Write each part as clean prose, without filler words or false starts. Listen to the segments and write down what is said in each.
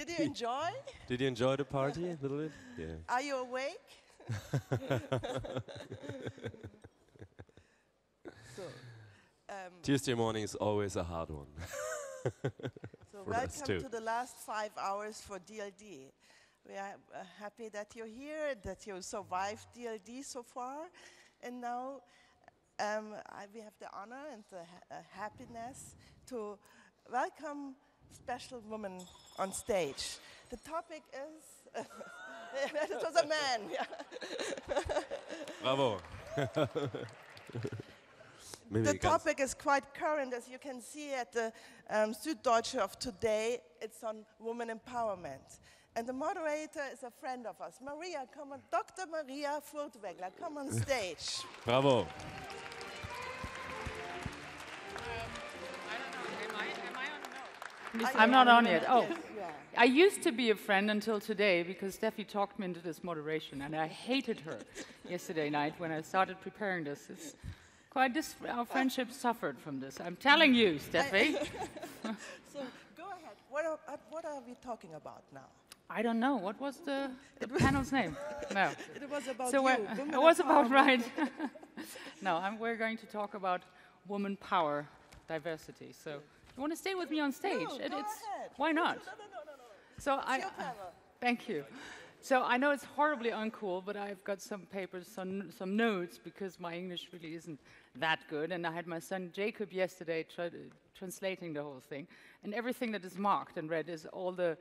Did you enjoy? Did you enjoy the party a little bit? Yeah. Are you awake? So, Tuesday morning is always a hard one. so for us welcome too. to the last 5 hours for DLD. We are happy that you're here, that you survived DLD so far. And now we have the honor and the happiness to welcome special women on stage. The topic is, it was a man. Bravo. The topic is quite current, as you can see at the Süddeutsche of today. It's on women empowerment. And the moderator is a friend of us. Maria, come on, Dr. Maria Furtwängler, come on stage. Bravo. I'm not on yet. Oh, Yes, yeah. I used to be a friend until today because Steffi talked me into this moderation, and I hated her yesterday night when I started preparing this. It's quite our friendship suffered from this. I'm telling you, Steffi. So go ahead. What are we talking about now? I don't know. What was the panel's name? No. It was about So you. it was about right. No, we're going to talk about woman power, diversity. So you want to stay with me on stage? No, go ahead. Why not? No. So It's your panel. thank you. So I know it's horribly uncool, but I've got some papers, some notes, because my English really isn't that good. And I had my son Jacob yesterday translating the whole thing. And everything that is marked and read is all the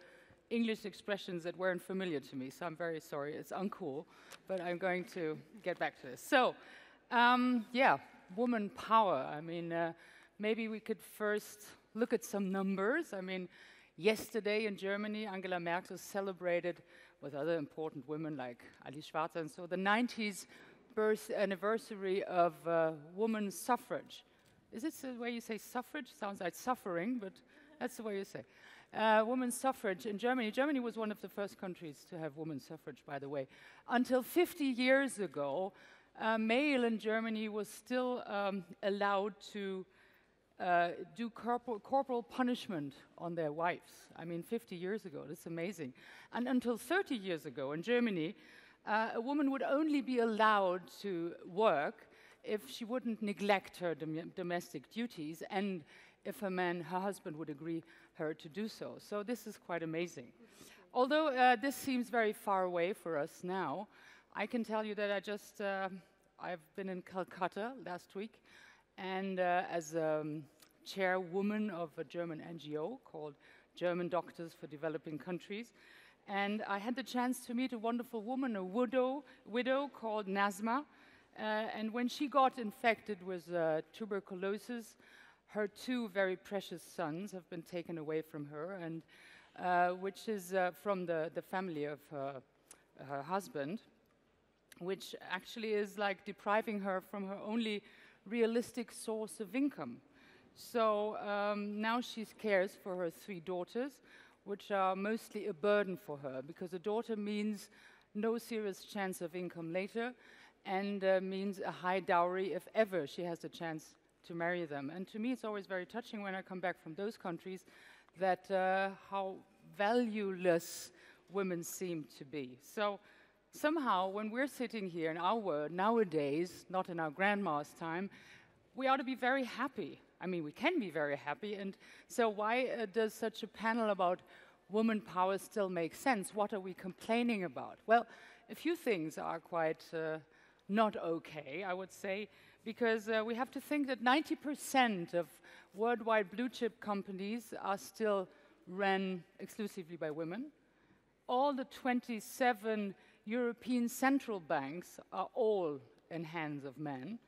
English expressions that weren't familiar to me. So I'm very sorry, it's uncool, but I'm going to get back to this. So, yeah, woman power. I mean, maybe we could first look at some numbers. I mean, yesterday in Germany, Angela Merkel celebrated with other important women like Alice Schwarzer and so the 90th birth anniversary of women's suffrage. Is this the way you say suffrage? Sounds like suffering, but that's the way you say. Women's suffrage in Germany. Germany was one of the first countries to have women's suffrage, by the way. Until 50 years ago, male in Germany was still allowed to do corporal punishment on their wives. I mean, 50 years ago, that's amazing. And until 30 years ago in Germany, a woman would only be allowed to work if she wouldn't neglect her domestic duties and if her husband would agree her to do so. So this is quite amazing. Although this seems very far away for us now, I can tell you that I've been in Calcutta last week, and as chairwoman of a German NGO called German Doctors for Developing Countries. And I had the chance to meet a wonderful woman, a widow called Nazma. And when she got infected with tuberculosis, her 2 very precious sons have been taken away from her, and which is from the family of her husband, which actually is like depriving her from her only realistic source of income. So now she cares for her 3 daughters, which are mostly a burden for her, because a daughter means no serious chance of income later, and means a high dowry if ever she has the chance to marry them. And to me, it's always very touching when I come back from those countries that how valueless women seem to be. So somehow, when we're sitting here in our world nowadays, not in our grandma's time, we ought to be very happy. I mean, we can be very happy. And so why does such a panel about woman power still make sense? What are we complaining about? Well, a few things are quite not okay, I would say, because we have to think that 90% of worldwide blue chip companies are still run exclusively by women. All the 27 European central banks are all in hands of men.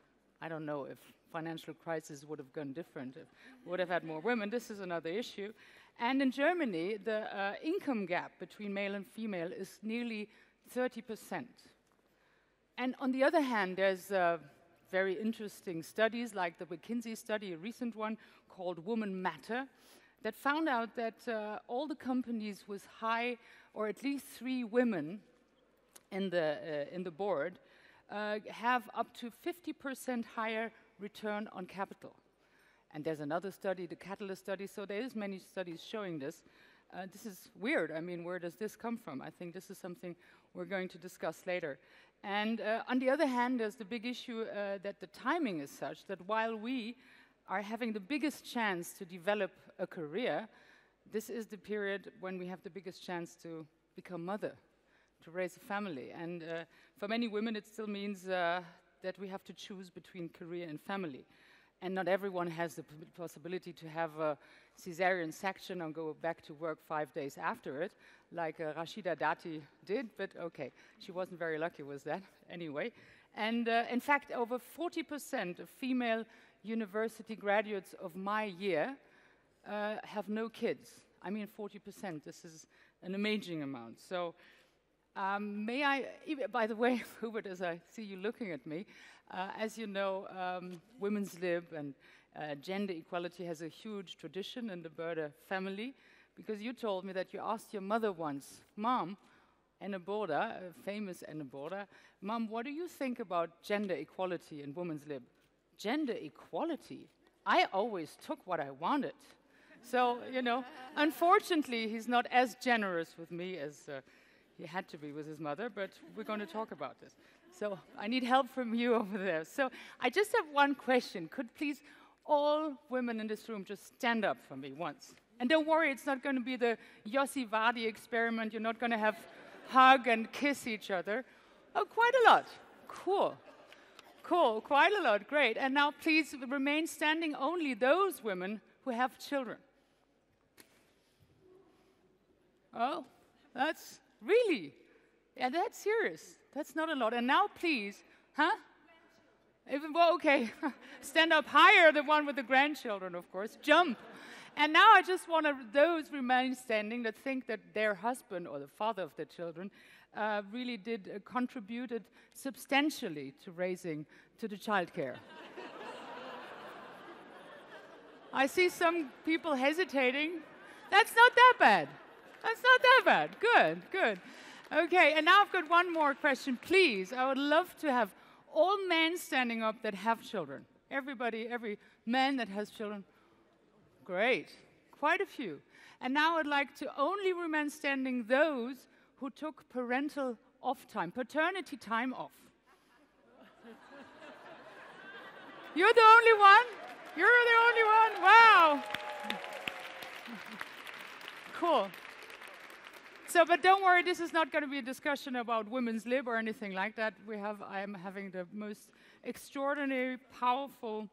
I don't know if financial crisis would have gone different, if we would have had more women. This is another issue. And in Germany, the income gap between male and female is nearly 30%. And on the other hand, there's very interesting studies like the McKinsey study, a recent one called Women Matter, that found out that all the companies with high or at least 3 women in the board have up to 50% higher return on capital. And there's another study, the Catalyst study, so there's many studies showing this. this is weird. I mean, where does this come from? I think this is something we're going to discuss later. And on the other hand, there's the big issue that the timing is such that while we are having the biggest chance to develop a career, this is the period when we have the biggest chance to become mother, to raise a family. And for many women, it still means that we have to choose between career and family. And not everyone has the possibility to have a cesarean section and go back to work 5 days after it, like Rashida Dati did, but okay, she wasn't very lucky with that anyway. And in fact, over 40% of female university graduates of my year have no kids. I mean 40%, this is an amazing amount. So may I, by the way, Hubert, as I see you looking at me, as you know, women's lib and gender equality has a huge tradition in the Berde family, because you told me that you asked your mother once, Mom, Anne Borda, famous Anne Borda, Mom, what do you think about gender equality in women's lib? Gender equality? I always took what I wanted. So, you know, unfortunately, he's not as generous with me as he had to be with his mother, but we're going to talk about this. So I need help from you over there. So I just have one question. Could please all women in this room just stand up for me once? And don't worry, it's not going to be the Yossi Vardi experiment. You're not going to have hug and kiss each other. Oh, quite a lot. Cool. Cool, quite a lot. Great. And now please remain standing, only those women who have children. Oh, that's really, yeah, that's serious. That's not a lot. And now please, well, okay, stand up higher, the one with the grandchildren, of course, jump. And now I just want those remain standing that think that their husband or the father of their children really did contributed substantially to raising, to the childcare. I see some people hesitating. That's not that bad. That's not that bad. Good, good. Okay, and now I've got one more question. Please, I would love to have all men standing up that have children. Everybody, every man that has children. Great, quite a few. And now I'd like to only remain standing those who took parental off time, paternity time off. You're the only one? You're the only one? Wow. Cool. So, but don't worry, this is not going to be a discussion about women's lib or anything like that. I am having the most extraordinary, powerful,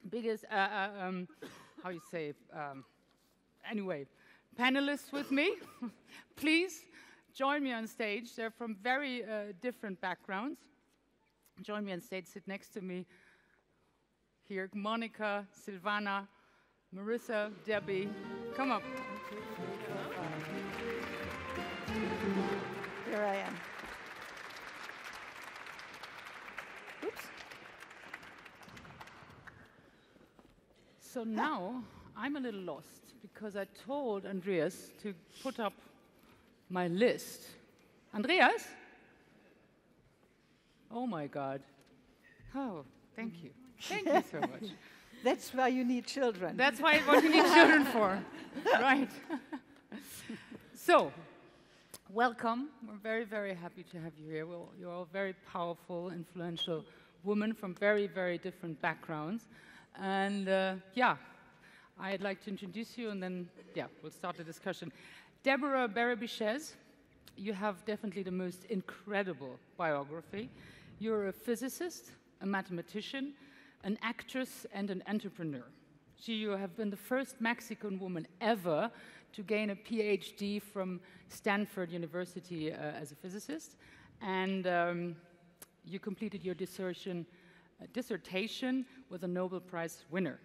biggest, how you say, anyway, panelists with me. Please join me on stage. They're from very different backgrounds. Join me on stage, sit next to me. Here, Monica, Silvana, Marissa, Debbie, come up. Here I am. Oops. So now I'm a little lost because I told Andreas to put up my list. Andreas? Oh my God. Oh, thank you. Thank you so much. That's why you need children. That's what you need children for. Right. So, welcome. We're very, very happy to have you here. You're all very powerful, influential women from very, very different backgrounds. And yeah, I'd like to introduce you and then, yeah, we'll start the discussion. Deborah Berabichez, you have definitely the most incredible biography. You're a physicist, a mathematician, an actress, and an entrepreneur. You have been the first Mexican woman ever to gain a PhD from Stanford University as a physicist, and you completed your dissertation with a Nobel Prize winner.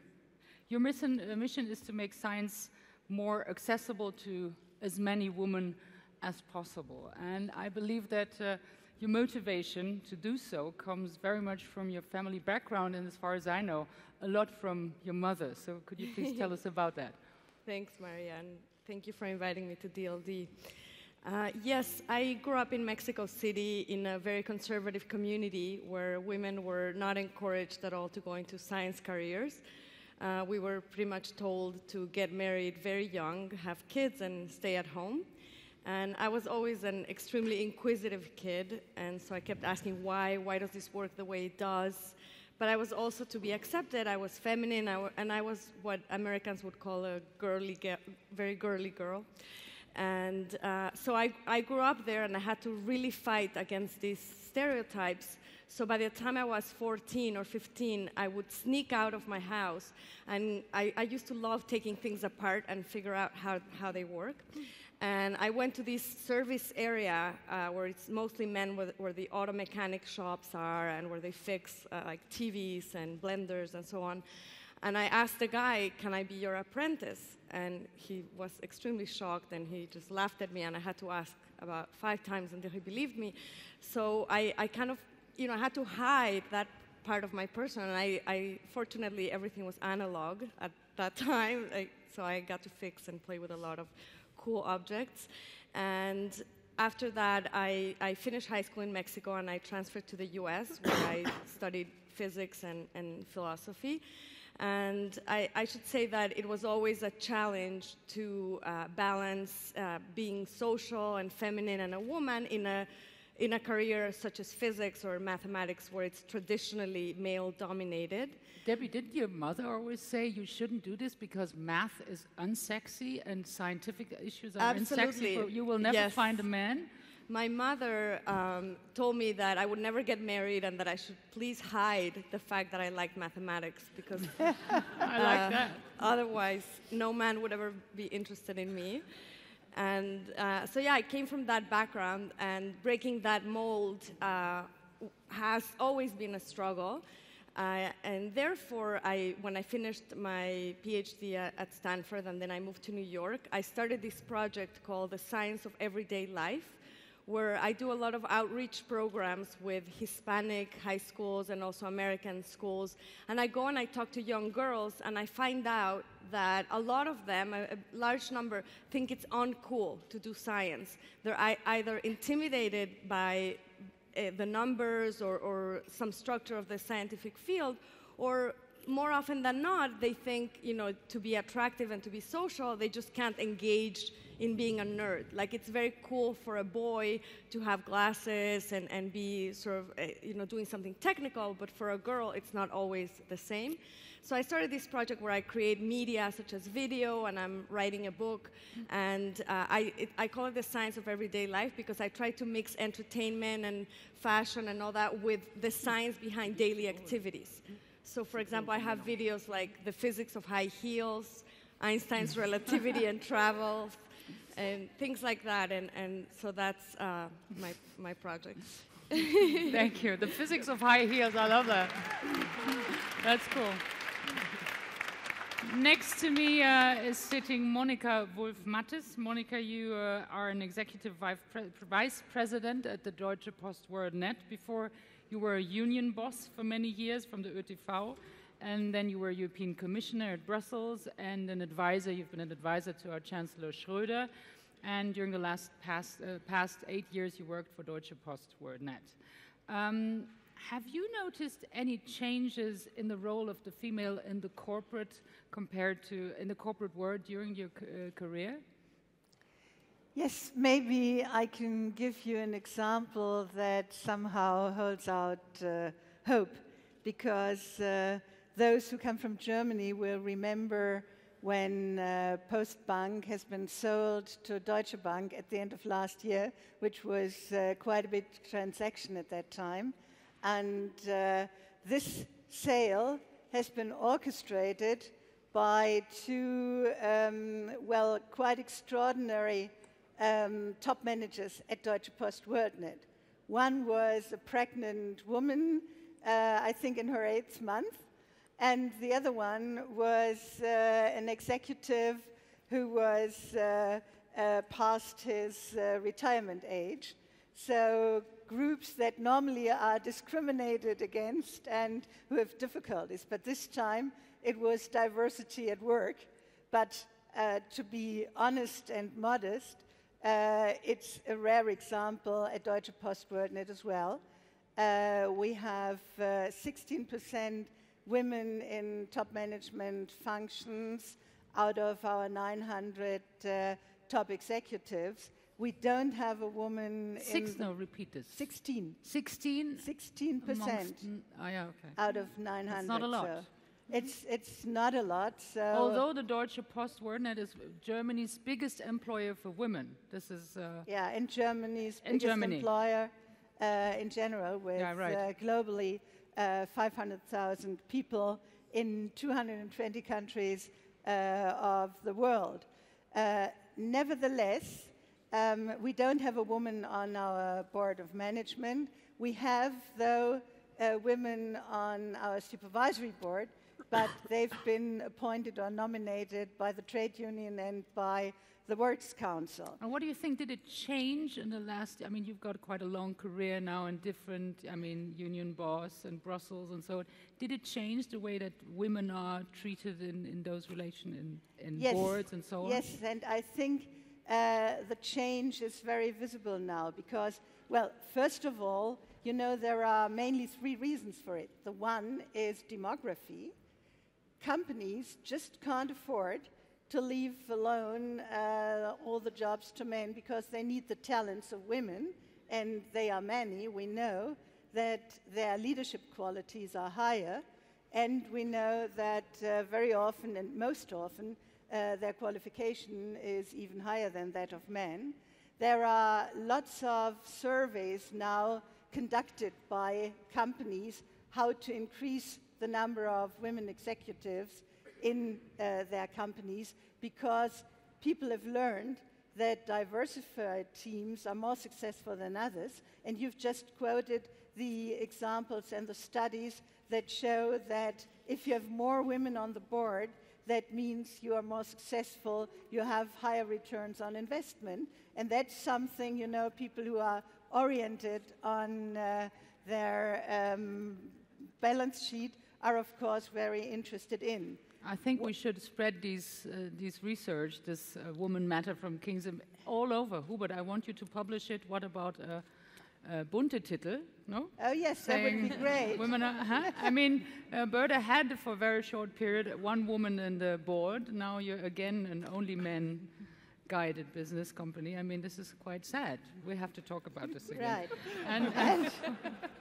Your mission is to make science more accessible to as many women as possible, and I believe that your motivation to do so comes very much from your family background, and as far as I know, a lot from your mother. So could you please tell us about that? Thanks, Maria, and thank you for inviting me to DLD. Yes, I grew up in Mexico City in a very conservative community where women were not encouraged at all to go into science careers. We were pretty much told to get married very young, have kids, and stay at home. And I was always an extremely inquisitive kid, and so I kept asking why does this work the way it does? But I was also, to be accepted, I was feminine, and I was what Americans would call a very girly girl. And so I grew up there, and I had to really fight against these stereotypes. So by the time I was 14 or 15, I would sneak out of my house, and I used to love taking things apart and figure out how they work. And I went to this service area where it's mostly men, where the auto mechanic shops are, and where they fix like TVs and blenders and so on. And I asked the guy, "Can I be your apprentice?" And he was extremely shocked, and he just laughed at me, and I had to ask about 5 times until he believed me. So I kind of, I had to hide that part of my person, and I fortunately, everything was analog at that time, so I got to fix and play with a lot of cool objects. And after that, I finished high school in Mexico, and I transferred to the US, where I studied physics and philosophy. And I should say that it was always a challenge to balance being social and feminine and a woman in a career such as physics or mathematics, where it's traditionally male-dominated. Debbie, didn't your mother always say you shouldn't do this because math is unsexy and scientific issues are Absolutely. unsexy? You will never find a man? My mother told me that I would never get married and that I should please hide the fact that I liked mathematics, because I like that. Otherwise, no man would ever be interested in me. And so yeah, I came from that background, and breaking that mold has always been a struggle. And therefore, when I finished my PhD at Stanford and then I moved to New York, I started this project called The Science of Everyday Life, where I do a lot of outreach programs with Hispanic high schools and also American schools. And I go and I talk to young girls, and I find out that a lot of them, a large number, think it's uncool to do science. They're either intimidated by the numbers or some structure of the scientific field, or more often than not, they think, to be attractive and to be social, they just can't engage in being a nerd. Like, it's very cool for a boy to have glasses and be sort of, doing something technical, but for a girl, it's not always the same. So I started this project where I create media such as video, and I'm writing a book, and I call it The Science of Everyday Life, because I try to mix entertainment and fashion and all that with the science behind daily activities. So for example, I have videos like the physics of high heels, Einstein's relativity and travel, and things like that, and so that's my project. Thank you. The physics of high heels, I love that. That's cool. Next to me is sitting Monica Wulf-Mathies. Monica, you are an executive vice president at the Deutsche Post WorldNet. Before, you were a union boss for many years from the ÖTV, and then you were a European commissioner at Brussels and an advisor. You've been an advisor to our Chancellor Schröder, and during the past 8 years, you worked for Deutsche Post WorldNet. Have you noticed any changes in the role of the female in the corporate in the corporate world during your career? Yes, maybe I can give you an example that somehow holds out hope, because those who come from Germany will remember when Postbank has been sold to Deutsche Bank at the end of last year, which was quite a big transaction at that time. And this sale has been orchestrated by 2, quite extraordinary top managers at Deutsche Post WorldNet. One was a pregnant woman, I think in her 8th month, and the other one was an executive who was past his retirement age. So groups that normally are discriminated against and who have difficulties. But this time, it was diversity at work. But to be honest and modest, it's a rare example at Deutsche Post WorldNet as well. We have 16% women in top management functions out of our 900 top executives. We don't have a woman repeat this. 16. 16? 16%. Oh, yeah, okay. Out of 900. It's not a lot. So it's not a lot. So although the Deutsche Post Wordnet is Germany's biggest employer for women. This is... yeah, and Germany's biggest employer in general with globally 500,000 people in 220 countries of the world. Nevertheless, we don't have a woman on our board of management. We have, though, women on our supervisory board, but they've been appointed or nominated by the trade union and by the Works Council. And what do you think, did it change in the last, I mean, you've got quite a long career now in different, I mean, union boss and Brussels and so on. Did it change the way that women are treated in those relations, in yes. boards and so on? Yes, and I think the change is very visible now because, well, first of all, you know, there are mainly 3 reasons for it. The one is demography. Companies just can't afford to leave alone all the jobs to men because they need the talents of women, and they are many. We know that their leadership qualities are higher, and we know that very often and most often their qualification is even higher than that of men. There are lots of surveys now conducted by companies how to increase the number of women executives in their companies, because people have learned that diversified teams are more successful than others. And you've just quoted the examples and the studies that show that if you have more women on the board, that means you are more successful, you have higher returns on investment. And that's something, you know, people who are oriented on their balance sheet are, of course, very interested in. I think we should spread these research, this Woman Matter from Kingsham, all over. Hubert, I want you to publish it. What about bunte Titel? No? Oh yes, that would be great. Women are, I mean, Berta had for a very short period 1 woman in the board. Now you're again an only men guided business company. I mean, this is quite sad. We have to talk about this again. Right.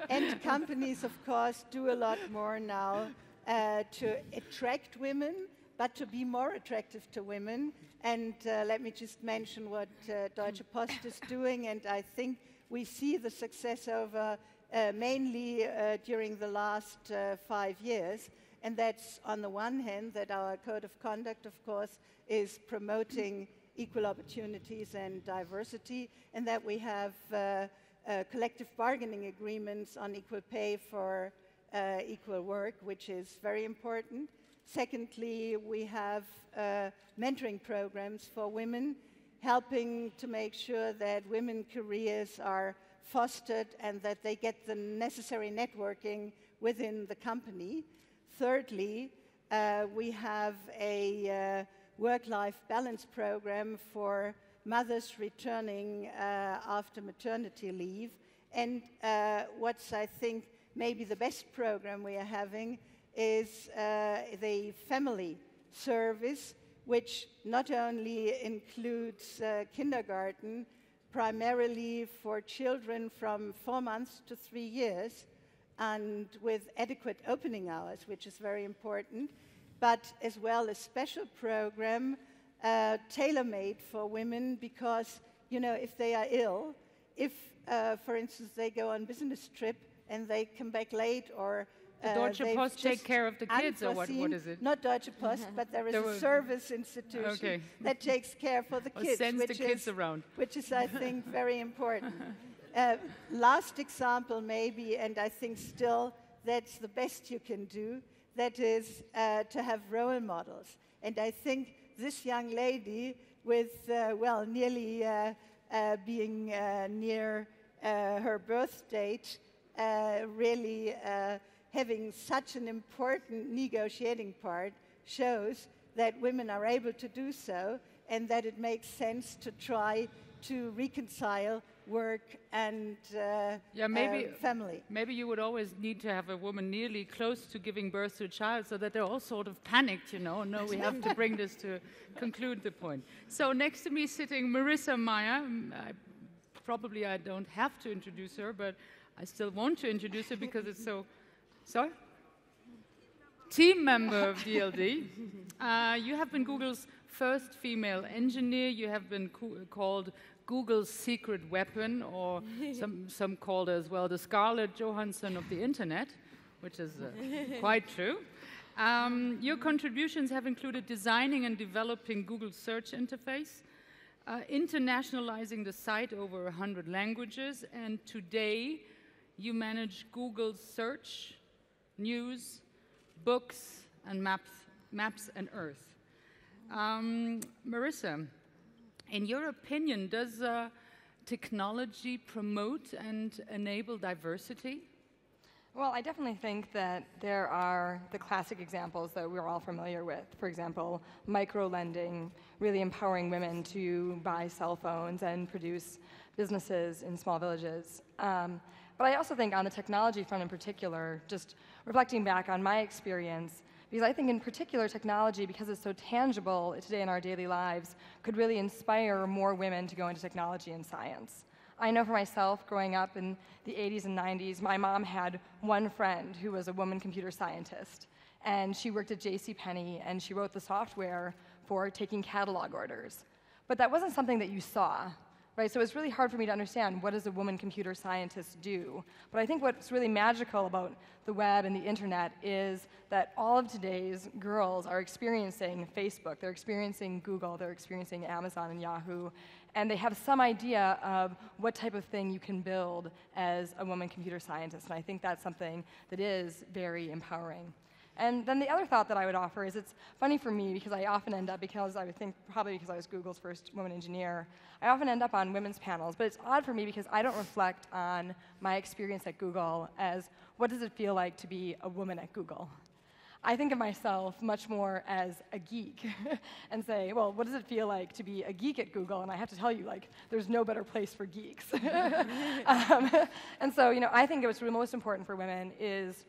And companies, of course, do a lot more now to attract women, but to be more attractive to women. And let me just mention what Deutsche Post is doing, and I think we see the success over mainly during the last 5 years. And that's on the one hand that our code of conduct, of course, is promoting equal opportunities and diversity, and that we have collective bargaining agreements on equal pay for equal work, which is very important. Secondly, we have mentoring programs for women, helping to make sure that women's careers are fostered and that they get the necessary networking within the company. Thirdly, we have a work-life balance program for mothers returning after maternity leave. And what's, I think, maybe the best program we are having is the family service, which not only includes kindergarten, primarily for children from 4 months to 3 years, and with adequate opening hours, which is very important, but as well a special program tailor-made for women because, you know, if they are ill, if, for instance, they go on business trip and they come back late, or the Deutsche Post take care of the kids, or what is it? Not Deutsche Post, but there is a service institution that takes care for the kids, sends the kids around. Which is, I think, very important. Last example, maybe, and I think still that's the best you can do, that is to have role models. And I think this young lady with, well, nearly being near her birth date, really having such an important negotiating part shows that women are able to do so, and that it makes sense to try to reconcile work and family. Maybe you would always need to have a woman nearly close to giving birth to a child so that they're all sort of panicked, you know. No, we have to bring this to conclude the point. So next to me sitting Marissa Meyer. Probably I don't have to introduce her, but I still want to introduce her because it's so... Sorry? Team member of DLD. You have been Google's first female engineer. You have been called Google's secret weapon, or some called as well the Scarlett Johansson of the internet, which is quite true. Your contributions have included designing and developing Google's search interface, internationalizing the site over 100 languages, and today you manage Google's search, news, books, and maps and Earth. Marissa, in your opinion, does technology promote and enable diversity? Well, I definitely think that there are the classic examples that we're all familiar with. For example, micro-lending, really empowering women to buy cell phones and produce businesses in small villages. But I also think on the technology front in particular, just reflecting back on my experience, because I think in particular technology, because it's so tangible today in our daily lives, could really inspire more women to go into technology and science. I know for myself, growing up in the 80s and 90s, my mom had one friend who was a woman computer scientist, and she worked at JCPenney, and she wrote the software for taking catalog orders. But that wasn't something that you saw, right? So it's really hard for me to understand, what does a woman computer scientist do? But I think what's really magical about the web and the internet is that all of today's girls are experiencing Facebook, they're experiencing Google, they're experiencing Amazon and Yahoo, and they have some idea of what type of thing you can build as a woman computer scientist. And I think that's something that is very empowering. And then the other thought that I would offer is, it's funny for me because I often end up, because I would think probably because I was Google's first woman engineer, I often end up on women's panels, but it's odd for me because I don't reflect on my experience at Google as, what does it feel like to be a woman at Google? I think of myself much more as a geek and say, well, what does it feel like to be a geek at Google? And I have to tell you, like, there's no better place for geeks. And so, you know, I think what's really most important for women is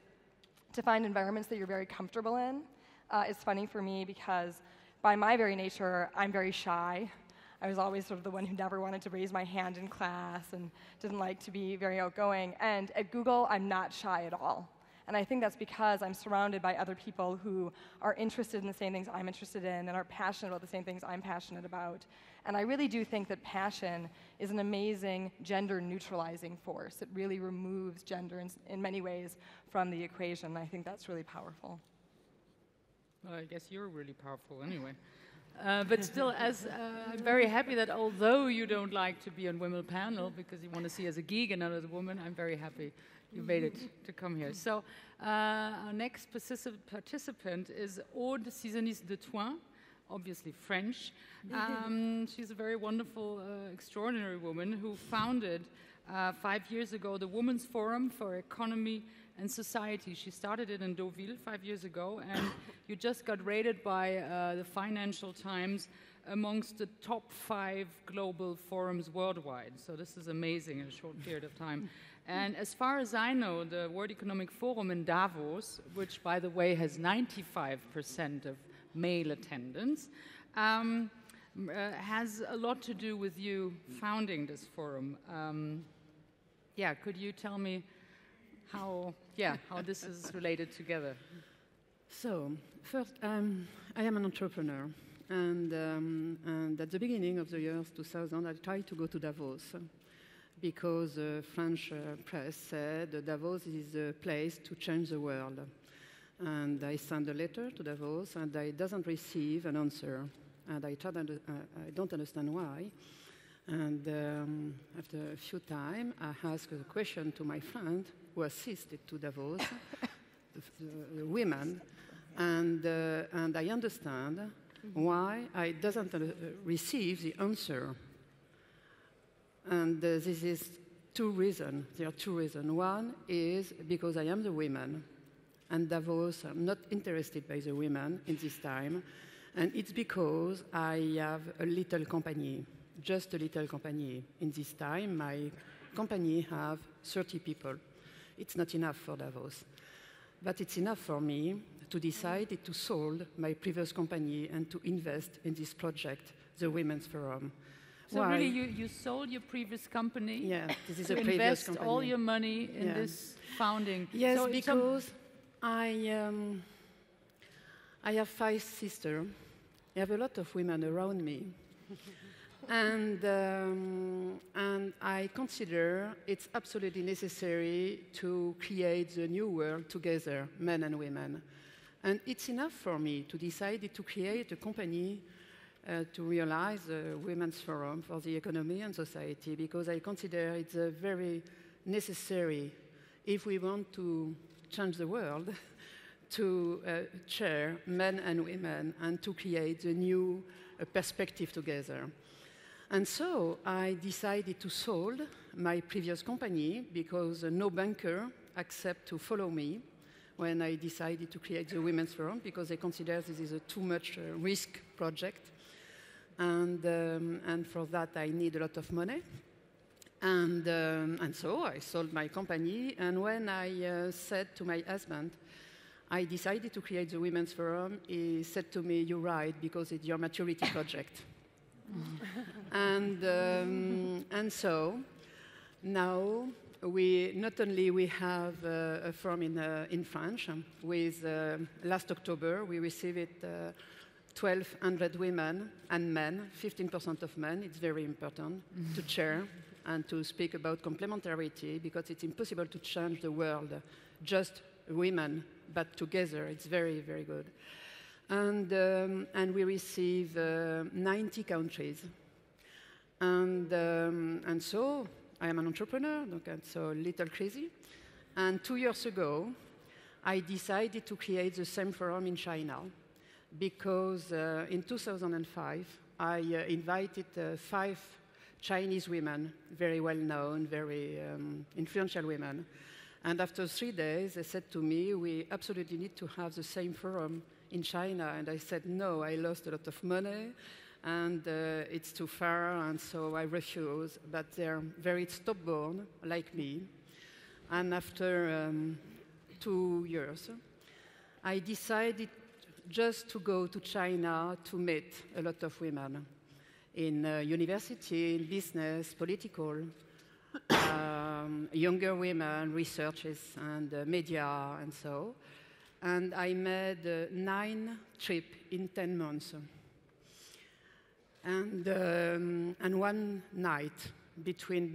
to find environments that you're very comfortable in. It's funny for me because by my very nature, I'm very shy. I was always sort of the one who never wanted to raise my hand in class and didn't like to be very outgoing. And at Google, I'm not shy at all. And I think that's because I'm surrounded by other people who are interested in the same things I'm interested in and are passionate about the same things I'm passionate about. And I really do think that passion is an amazing gender-neutralizing force. It really removes gender in many ways from the equation. I think that's really powerful. Well, I guess you're really powerful anyway. But still, I'm very happy that although you don't like to be on women's panel because you want to see as a geek and not as a woman, I'm very happy you made it to come here. So our next participant is Aude Cizanis de Toin, obviously French. She's a very wonderful, extraordinary woman who founded 5 years ago the Women's Forum for Economy and Society. She started it in Deauville 5 years ago, and you just got rated by the Financial Times amongst the top 5 global forums worldwide. So this is amazing in a short period of time. And as far as I know, the World Economic Forum in Davos, which, by the way, has 95% of male attendance, has a lot to do with you founding this forum. Yeah, could you tell me how this is related together? So, first, I am an entrepreneur. And at the beginning of the year 2000, I tried to go to Davos because the French press said Davos is a place to change the world. And I sent a letter to Davos, and I didn't receive an answer. And I don't understand why. And after a few times, I asked a question to my friend who assisted to Davos, the women, and I understand why I doesn't receive the answer. And this is two reasons. There are two reasons. One is because I am the woman, and Davos, I'm not interested by the women in this time. And it's because I have a little company. just a little company. In this time, my company have 30 people. It's not enough for Davos. But it's enough for me to decide to sold my previous company and to invest in this project, the Women's Forum. So Why? really, you sold your previous company Yeah, this is to a previous invest company. all your money in this founding. Yes, So because I have 5 sisters. I have a lot of women around me. And I consider it's absolutely necessary to create the new world together, men and women. And it's enough for me to decide to create a company to realize a Women's Forum for the economy and society, because I consider it's very necessary if we want to change the world to share men and women and to create a new perspective together. And so I decided to sold my previous company because no banker accept to follow me when I decided to create the Women's Forum, because they consider this is a too much risk project. And for that I need a lot of money. And so I sold my company. And when I said to my husband, I decided to create the Women's Forum, he said to me, "You're right, because it's your maturity project." And so now we not only we have a forum in France. With last October we received 1,200 women and men, 15% of men. It's very important to chair and to speak about complementarity, because it's impossible to change the world just women, but together it's very, very good. And we receive 90 countries. And so I am an entrepreneur, so a little crazy. And 2 years ago, I decided to create the same forum in China, because in 2005, I invited 5 Chinese women, very well-known, very influential women. And after 3 days, they said to me, "We absolutely need to have the same forum in China." And I said, "No, I lost a lot of money, and it's too far," and so I refused. But they're very stubborn, like me. And after 2 years, I decided just to go to China to meet a lot of women in university, in business, political, younger women, researchers, and media, and so. And I made 9 trips in 10 months. And one night between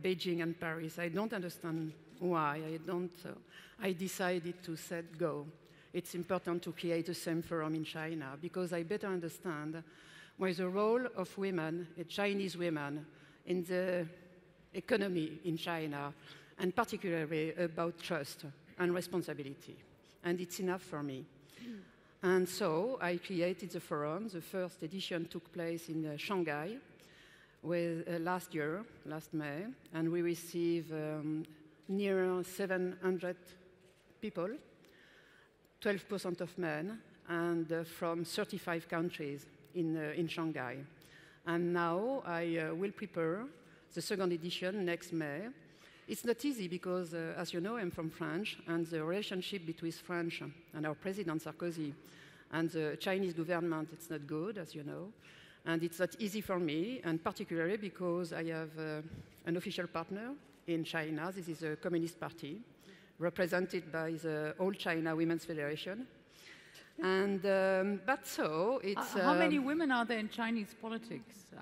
Beijing and Paris, I don't understand why, I decided to say, go. It's important to create the same forum in China, because I better understand what is the role of women, Chinese women, in the economy in China, and particularly about trust and responsibility. And it's enough for me. And so I created the forum. The first edition took place in Shanghai last year, last May, and we received near 700 people, 12% of men, and from 35 countries in Shanghai. And now I will prepare the second edition next May. It's not easy because, as you know, I'm from France, and the relationship between France and our President Sarkozy and the Chinese government, it's not good, as you know. And it's not easy for me, and particularly because I have an official partner in China. This is a Communist Party, represented by the All China Women's Federation. And, but so it's... How many women are there in Chinese politics?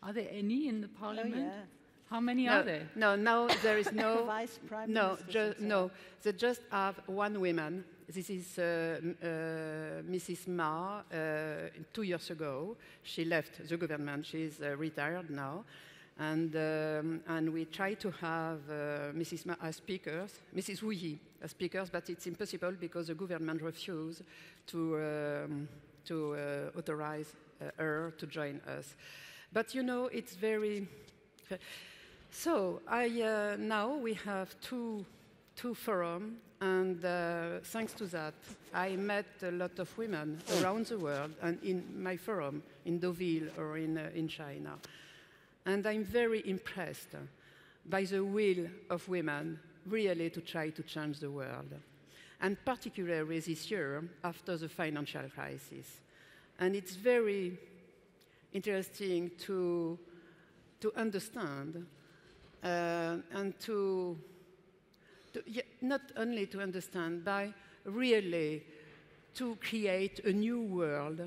Are there any in the parliament? Oh, yeah. How many are there? No, now there is no... Vice Prime Minister. No, they just have one woman. This is Mrs. Ma. 2 years ago, she left the government. She's retired now. And we try to have Mrs. Ma as speakers, Mrs. Wu Yi as speakers, but it's impossible because the government refused to authorize her to join us. But you know, it's very... So now we have two forums, and thanks to that, I met a lot of women around the world, and in my forum, in Deauville or in China. And I'm very impressed by the will of women really to try to change the world, and particularly this year after the financial crisis. And it's very interesting to understand and not only to understand, but really to create a new world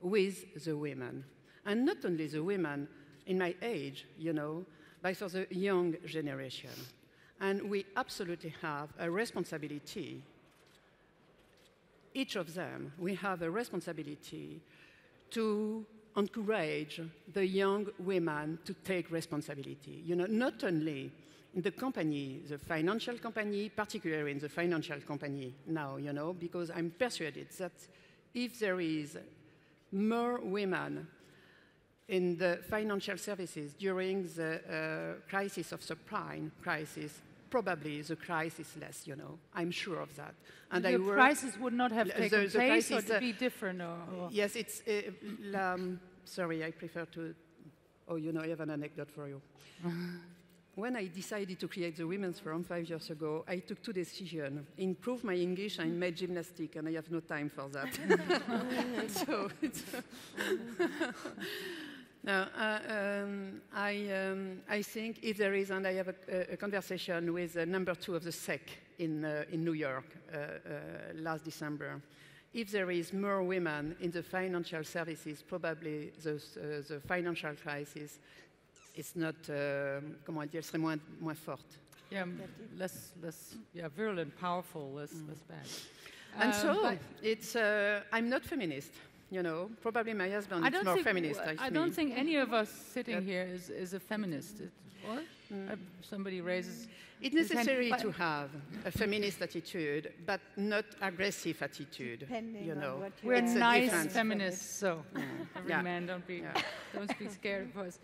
with the women. And not only the women in my age, you know, but for the young generation. And we absolutely have a responsibility. Each of them, we have a responsibility to encourage the young women to take responsibility. You know, not only in the company, the financial company, particularly in the financial company now, you know, because I'm persuaded that if there is more women in the financial services during the crisis of subprime crisis, probably the crisis less, you know. I'm sure of that. And the crisis would not have taken place, or to be different? Or? Yes, it's... sorry, I prefer to... Oh, you know, I have an anecdote for you. When I decided to create the Women's Forum 5 years ago, I took two decisions. Improve my English and made gymnastics, and I have no time for that. So it's... No, I think if there is, and I have a conversation with number 2 of the SEC in New York last December, if there is more women in the financial services, probably the financial crisis is not, comment dire, serait moins forte. Yeah, less virulent, powerful, less bad. And so, it's, I'm not feminist. You know, probably my husband is more feminist. I don't think any of us sitting here is a feminist. Or somebody raises. It's necessary to have a feminist attitude, but not aggressive attitude. Depending you know, on what we're nice feminists, so every man don't be scared of us.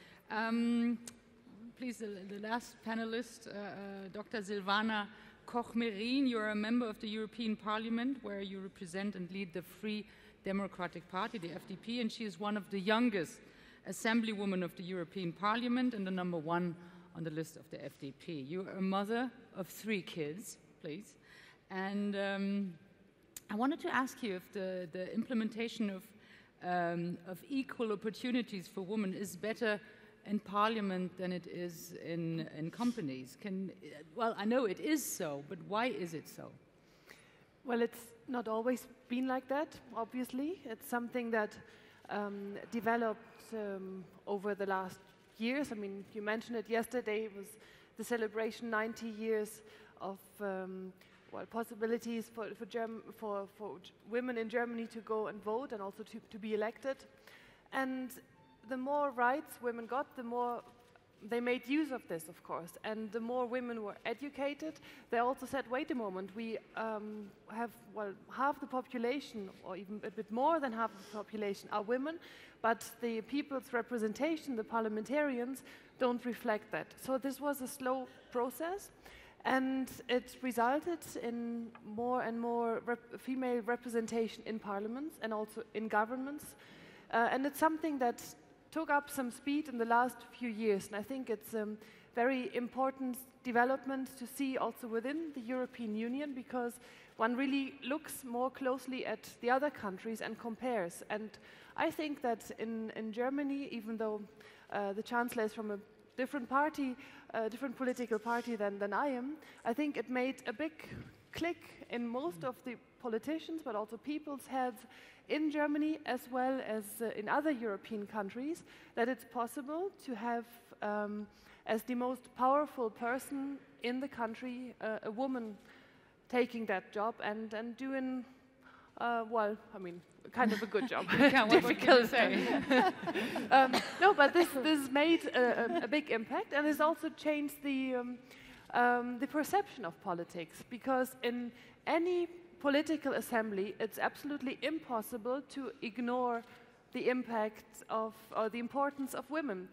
Please, the last panelist, Dr. Silvana Koch-Mehrin. You're a member of the European Parliament, where you represent and lead the Free Democratic Party, the FDP, and she is one of the youngest assemblywomen of the European Parliament and the number 1 on the list of the FDP. You are a mother of 3 kids, please. And I wanted to ask you if the implementation of equal opportunities for women is better in Parliament than it is in companies. Well, I know it is so, but why is it so? Well, it's not always been like that, obviously. It's something that developed over the last years. I mean, you mentioned it yesterday. It was the celebration 90 years of possibilities for women in Germany to go and vote and also to be elected. And the more rights women got, the more they made use of this, of course, and the more women were educated, they also said, wait a moment, we have, well, half the population, or even a bit more than half the population are women, but the people's representation, the parliamentarians, don't reflect that. So this was a slow process, and it resulted in more and more female representation in parliaments and also in governments, and it's something that took up some speed in the last few years, and I think it's a very important development to see also within the European Union, because one really looks more closely at the other countries and compares. And I think that in Germany, even though the Chancellor is from a different party, a different political party than I am, I think it made a big click in most of the politicians, but also people's heads in Germany as well as in other European countries, that it's possible to have, as the most powerful person in the country, a woman taking that job and doing, well, I mean, kind of a good job. Difficult to say. No, but this made a big impact, and has also changed the perception of politics, because in any political assembly, it's absolutely impossible to ignore the impact of, or the importance of women.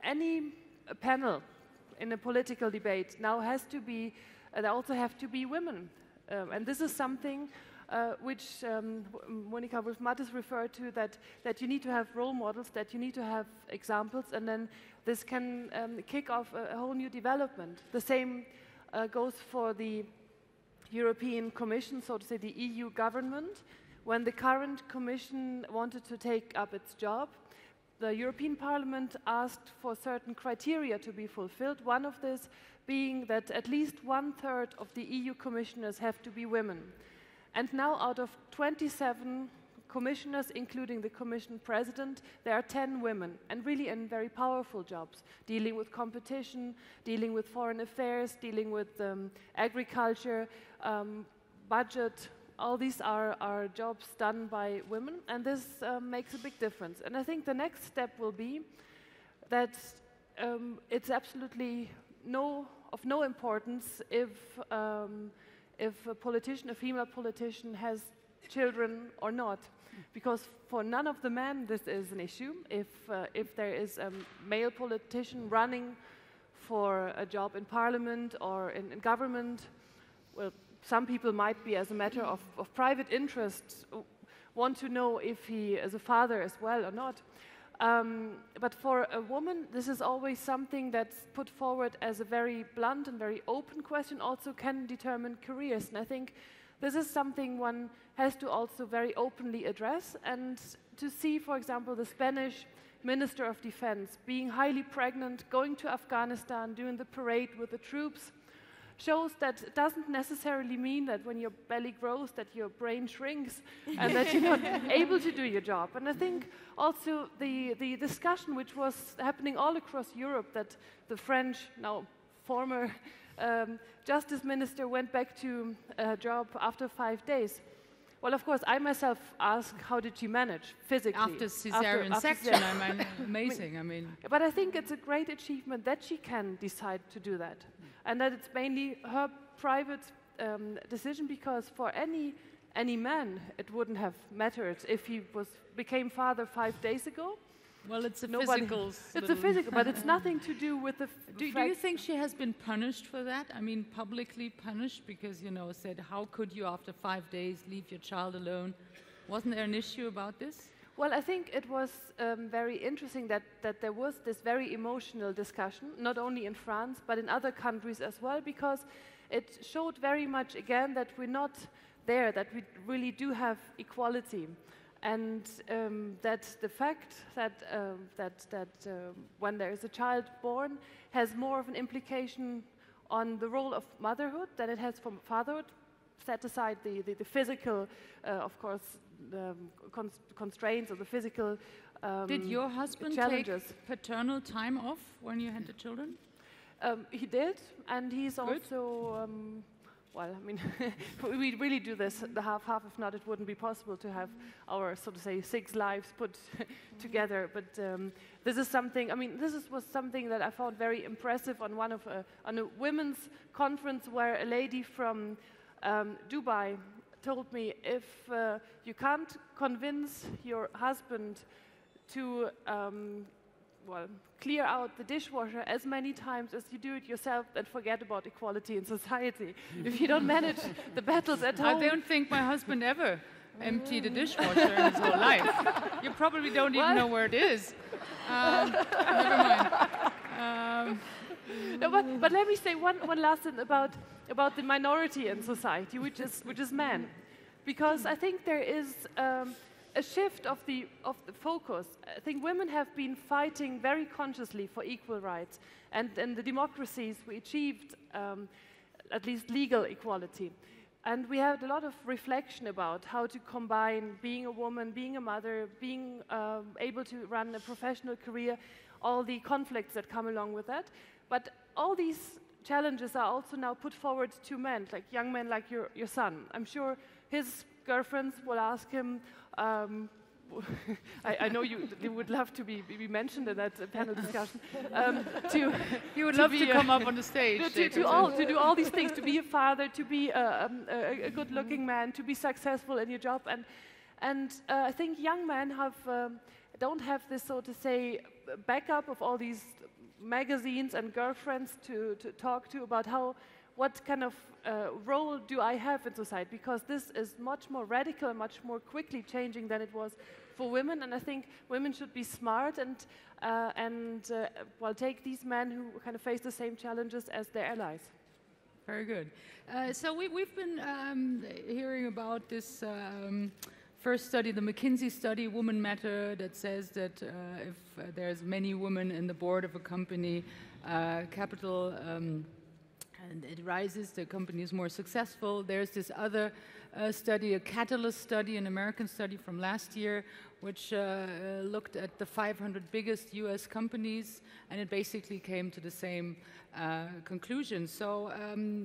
Any panel in a political debate now has to be, there also have to be women. And this is something which Monica Wulf-Mathies referred to, that you need to have role models, that you need to have examples, and then this can kick off a whole new development. The same goes for the European Commission, so to say the EU government. When the current Commission wanted to take up its job, the European Parliament asked for certain criteria to be fulfilled, one of this being that at least 1/3 of the EU commissioners have to be women. And now out of 27 commissioners, including the Commission President, there are 10 women, and really in very powerful jobs, dealing with competition, dealing with foreign affairs, dealing with agriculture, budget. All these are jobs done by women, and this makes a big difference. And I think the next step will be that it's absolutely of no importance if a politician, a female politician, has children or not, because for none of the men this is an issue. If there is a male politician running for a job in parliament or in government, well, some people might be, as a matter of private interest, want to know if he is a father as well or not. But for a woman, this is always something that's put forward as a very blunt and very open question, also can determine careers. And I think this is something one has to also very openly address, and to see, for example, the Spanish Minister of Defense being highly pregnant, going to Afghanistan, doing the parade with the troops, shows that it doesn't necessarily mean that when your belly grows that your brain shrinks and that you're not able to do your job. And I think also the discussion which was happening all across Europe, that the French, now former justice minister, went back to her job after 5 days. Well, of course, I myself ask, how did she manage physically? After cesarean section, I mean, amazing. I mean, but I think it's a great achievement that she can decide to do that, and that it's mainly her private decision. Because for any man, it wouldn't have mattered if he became father 5 days ago. Well, it's a physical. It's a physical, but it's nothing to do with the. Do you think she has been punished for that? I mean, publicly punished because, you know, said, how could you after 5 days leave your child alone? Wasn't there an issue about this? Well, I think it was very interesting that there was this very emotional discussion, not only in France, but in other countries as well, because it showed very much again that we're not there, that we really do have equality. And that the fact that when there is a child born has more of an implication on the role of motherhood than it has from fatherhood. Set aside the physical, of course, the constraints or the physical Did your husband challenges. Take paternal time off when you had the children? He did, and he's Good. also. Well, I mean, we really do this the half. If not, it wouldn't be possible to have our, so to say, 6 lives put together. But this is something. I mean, was something that I found very impressive on on a women's conference, where a lady from Dubai told me, if you can't convince your husband to clear out the dishwasher as many times as you do it yourself, then forget about equality in society. If you don't manage the battles at home. I don't think my husband ever emptied a dishwasher in his whole life. You probably don't even know where it is. Never mind. No, but let me say one last thing about the minority in society, which is men, because I think there is a shift of the focus. I think women have been fighting very consciously for equal rights, and in the democracies we achieved at least legal equality. And we had a lot of reflection about how to combine being a woman, being a mother, being able to run a professional career, all the conflicts that come along with that. But all these challenges are also now put forward to men, like young men like your son. I'm sure his girlfriends will ask him, I know you would love to be mentioned in that panel discussion. You would love to come up on the stage. To do all these things, to be a father, to be a good-looking man, to be successful in your job. And I think young men don't have this, so to say, backup of all these magazines and girlfriends to talk to about what kind of role do I have in society? Because this is much more radical and much more quickly changing than it was for women. And I think women should be smart and well, take these men who kind of face the same challenges as their allies. Very good. So we've been hearing about this first study, the McKinsey study, Women Matter, that says that if there's many women in the board of a company, capital and it rises, the company is more successful. There's this other study, a Catalyst study, an American study from last year, which looked at the 500 biggest US companies, and it basically came to the same conclusion. So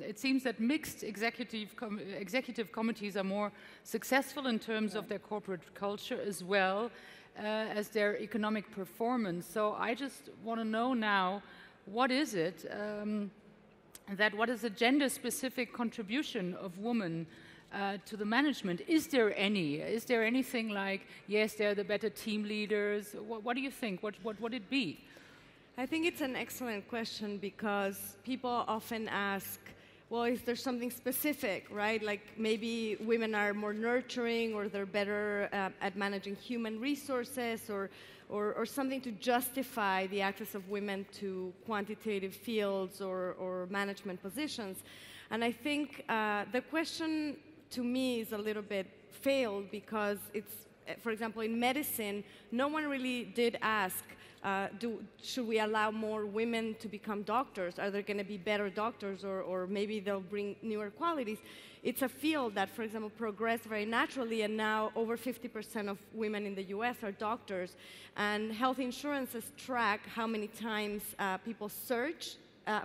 it seems that mixed executive committees are more successful in terms of their corporate culture as well as their economic performance. So I just want to know now, what is it what is a gender-specific contribution of women to the management? Is there any? Is there anything like, yes, they're the better team leaders? What do you think? What would it be? I think it's an excellent question because people often ask, well, is there something specific, right? Like maybe women are more nurturing or they're better at managing human resources or something to justify the access of women to quantitative fields or management positions. And I think the question to me is a little bit failed because it's, for example, in medicine, no one really did ask, should we allow more women to become doctors? Are there going to be better doctors or maybe they'll bring newer qualities? It's a field that, for example, progressed very naturally, and now over 50% of women in the US are doctors. And health insurances track how many times people search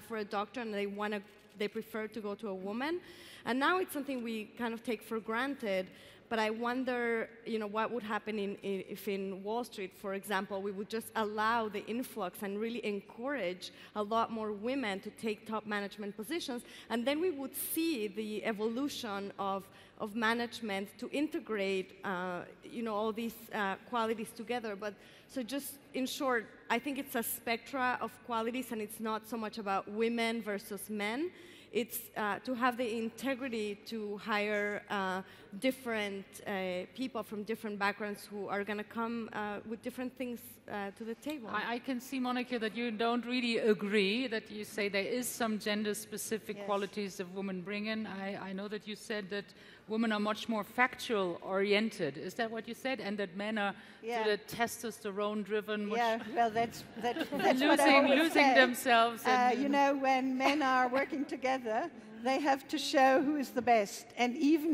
for a doctor and they prefer to go to a woman. And now it's something we kind of take for granted. But I wonder, what would happen if in Wall Street, for example, we would just allow the influx and really encourage a lot more women to take top management positions, and then we would see the evolution of management to integrate, all these qualities together. But so just in short, I think it's a spectra of qualities, and it's not so much about women versus men. It's to have the integrity to hire different people from different backgrounds who are going to come with different things to the table. I can see, Monica, that you don't really agree, that you say there is some gender-specific qualities that women bring in. I know that you said that women are much more factual-oriented. Is that what you said? And that men are sort of testosterone-driven? Yeah, well, that's what I always losing say. themselves. When men are working together, they have to show who is the best. And even,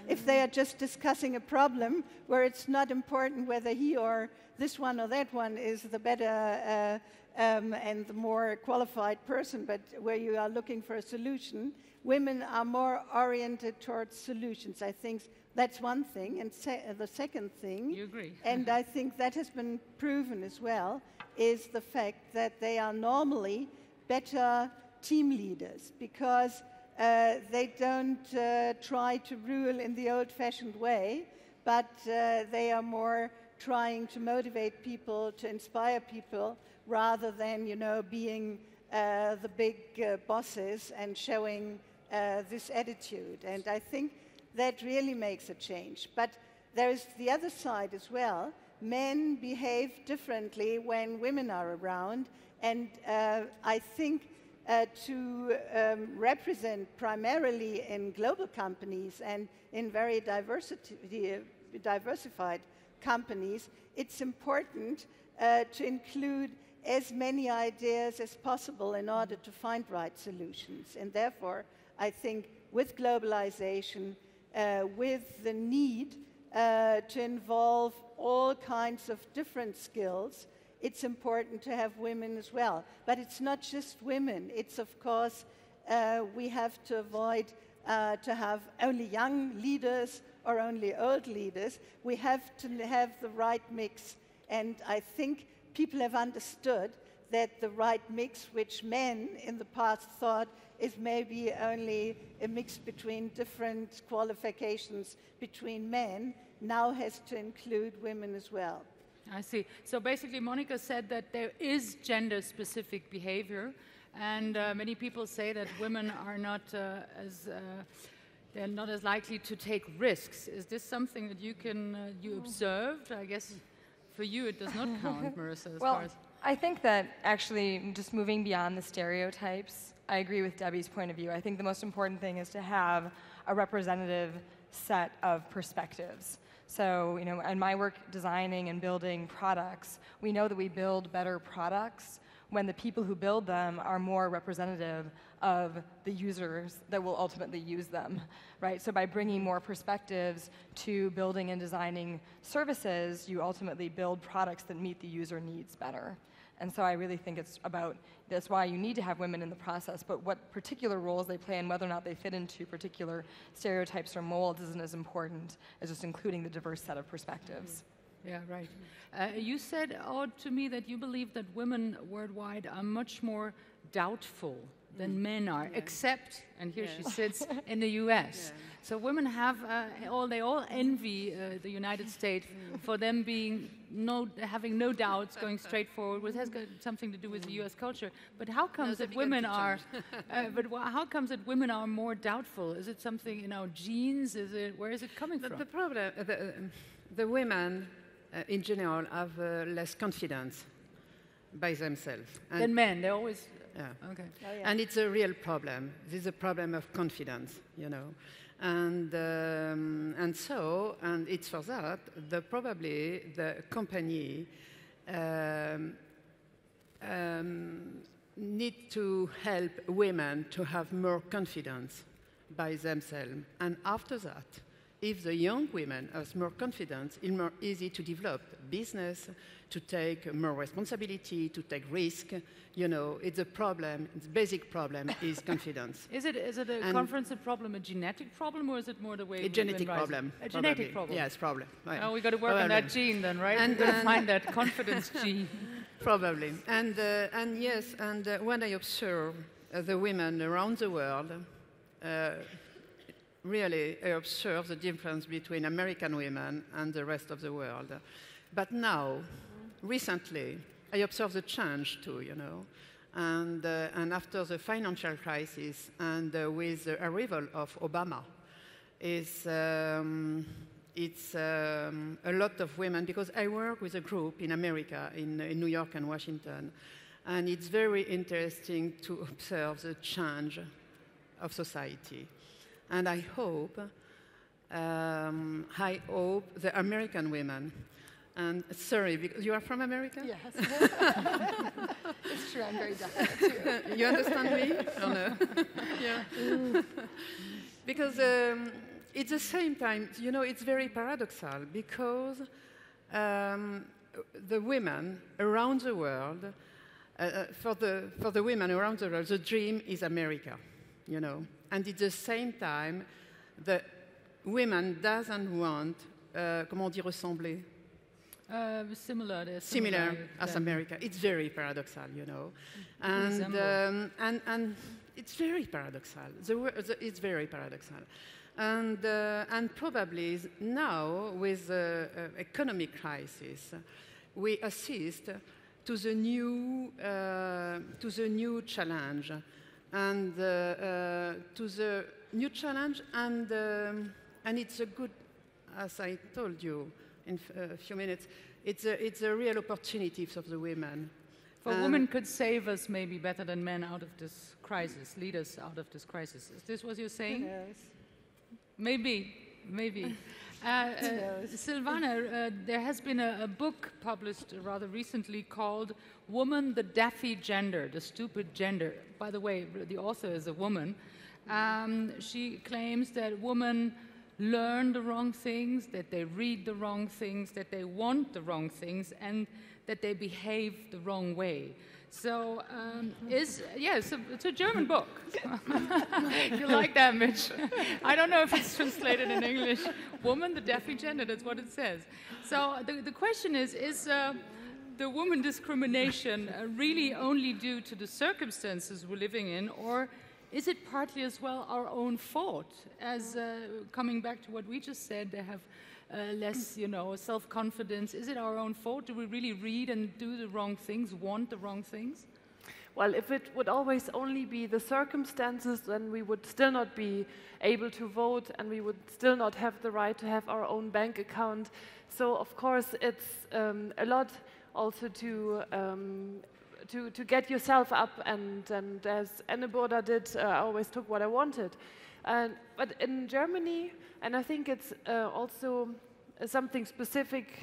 if they are just discussing a problem where it's not important whether he or this one or that one is the better and the more qualified person, but where you are looking for a solution, women are more oriented towards solutions. I think that's one thing. And the second thing, you agree. and I think that has been proven as well, is the fact that they are normally better team leaders because they don't try to rule in the old-fashioned way, but they are more trying to motivate people, to inspire people, rather than, being the big bosses and showing this attitude. And I think that really makes a change. But there is the other side as well. Men behave differently when women are around, and I think to represent primarily in global companies and in very diversified companies, it's important to include as many ideas as possible in order to find right solutions. And therefore, I think with globalization, with the need to involve all kinds of different skills, it's important to have women as well. But it's not just women. It's, of course, we have to avoid to have only young leaders or only old leaders. We have to have the right mix. And I think people have understood that the right mix, which men in the past thought is maybe only a mix between different qualifications between men, now has to include women as well. I see. So basically, Monica said that there is gender-specific behavior, and many people say that women are not they're not as likely to take risks. Is this something that you observed? I guess for you it does not count, Marissa, as far as... I think that actually just moving beyond the stereotypes, I agree with Debbie's point of view. I think the most important thing is to have a representative set of perspectives. So, in my work designing and building products, we know that we build better products when the people who build them are more representative of the users that will ultimately use them, right? So by bringing more perspectives to building and designing services, you ultimately build products that meet the user needs better. And so I really think that's why you need to have women in the process, but what particular roles they play and whether or not they fit into particular stereotypes or molds isn't as important as just including the diverse set of perspectives. Yeah, right. You said to me that you believe that women worldwide are much more doubtful than men are, except, and here she sits, in the US. Yeah. So women have, they all envy the United States for them having no doubts, going straight forward, which has got something to do with the US culture. But how comes that women are, how comes that women are more doubtful? Is it something in our genes? Where is it coming from? The problem, the women in general have less confidence by themselves. Than men, they always... Yeah. Okay. Oh, yeah. And it's a real problem. This is a problem of confidence, and it's for that probably the company need to help women to have more confidence by themselves. And after that, if the young women have more confidence, it's more easy to develop business, to take more responsibility, to take risk. It's a problem. The basic problem is confidence. Is it a confidence problem, a genetic problem, or is it more the way a genetic problem? A genetic problem. Yes, problem. Right. Oh, we got to work on that gene then, right? And we've got to find that confidence gene. Probably. And when I observe the women around the world, really, I observe the difference between American women and the rest of the world. But now, recently, I observe the change too, and after the financial crisis and with the arrival of Obama, it's a lot of women, because I work with a group in America, in New York and Washington, and it's very interesting to observe the change of society. And I hope the American women, and sorry, because you are from America? Yes. It's true, I'm very definite too. You understand me? Oh, no. Yeah. Because at the same time, it's very paradoxal, because the women around the world, for the women around the world, the dream is America, And at the same time, the women doesn't want, comment dire, ressembler? Similar as America. It's very paradoxal, and it's very paradoxal. It's very paradoxal, and probably now with the economic crisis, we assist to the new challenge, and to the new challenge, and it's a good, as I told you in a few minutes, it's a real opportunity for the women. For women could save us maybe better than men out of this crisis, lead us out of this crisis. Is this what you're saying? Yes. Maybe. Silvana, there has been a book published rather recently called Woman, the Daffy Gender, the Stupid Gender. By the way, the author is a woman. She claims that women learn the wrong things, that they read the wrong things, that they want the wrong things, and that they behave the wrong way. So, it's a German book. You like that, Mitch? I don't know if it's translated in English. Woman, the Daffy Gender, that's what it says. So the question is the woman discrimination really only due to the circumstances we're living in, or is it partly as well our own fault? As coming back to what we just said, there have less, self-confidence? Is it our own fault? Do we really read and do the wrong things, want the wrong things? Well, if it would always only be the circumstances, then we would still not be able to vote, and we would still not have the right to have our own bank account. So, of course, it's a lot also to get yourself up, and as Anne-Boda did, I always took what I wanted. But in Germany, and I think it's also something specific,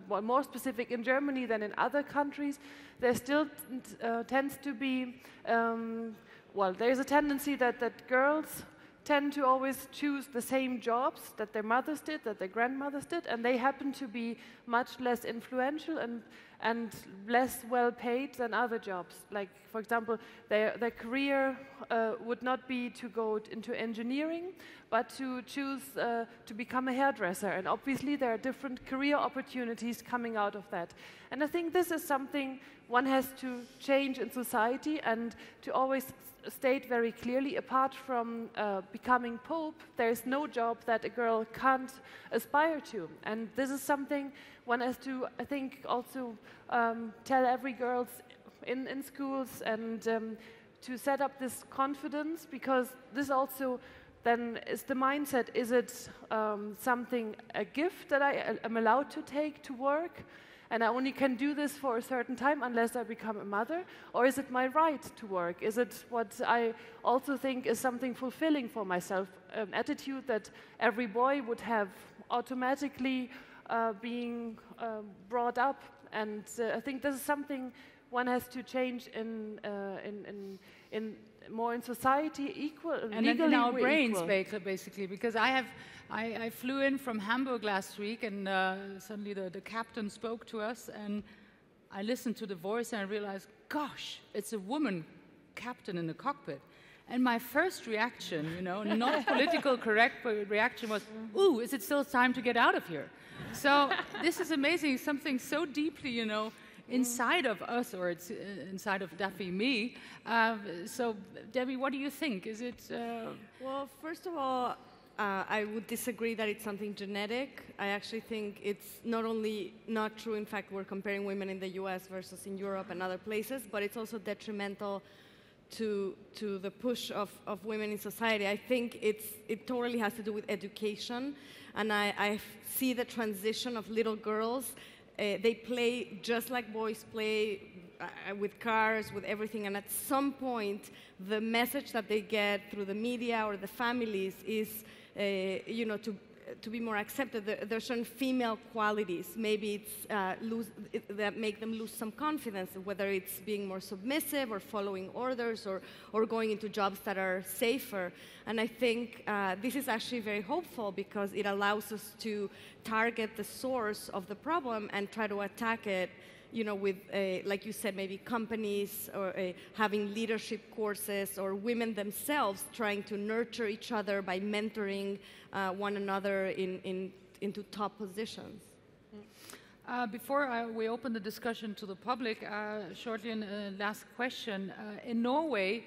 well, more specific in Germany than in other countries, there still tends to be, well, there's a tendency that girls tend to always choose the same jobs that their mothers did, that their grandmothers did, and they happen to be much less influential and less well paid than other jobs. Like, for example, their career would not be to go into engineering, but to choose to become a hairdresser. And obviously there are different career opportunities coming out of that. And I think this is something one has to change in society, and to always state very clearly, apart from becoming Pope, there is no job that a girl can't aspire to. And this is something one has to, I think, also tell every girl in schools, and to set up this confidence, because this also then is the mindset. Is it something, a gift that I am allowed to take to work, and I only can do this for a certain time unless I become a mother? Or is it my right to work? Is it what I also think is something fulfilling for myself, an attitude that every boy would have automatically being brought up? And I think this is something one has to change in more in society, equal, and legally in our brains, equal. basically, because I flew in from Hamburg last week, and suddenly the captain spoke to us, and I listened to the voice, and I realized, gosh, it's a woman captain in the cockpit. And my first reaction, not political correct, but reaction was, ooh, is it still time to get out of here? So this is amazing, something so deeply, inside of us, or it's inside of Daffy, me. So, Debbie, what do you think? Is it... Well, first of all, I would disagree that it's something genetic. I actually think it's not only not true, in fact, we're comparing women in the US versus in Europe and other places, but it's also detrimental to the push of women in society. I think it totally has to do with education, and I see the transition of little girls. They play just like boys play, with cars, with everything, and at some point, the message that they get through the media or the families is, to be more accepted. There are certain female qualities. Maybe it's that make them lose some confidence, whether it's being more submissive or following orders or going into jobs that are safer. And I think this is actually very hopeful, because it allows us to target the source of the problem and try to attack it, with, like you said, maybe companies or having leadership courses, or women themselves trying to nurture each other by mentoring one another into top positions. Before we open the discussion to the public, shortly, a last question. In Norway,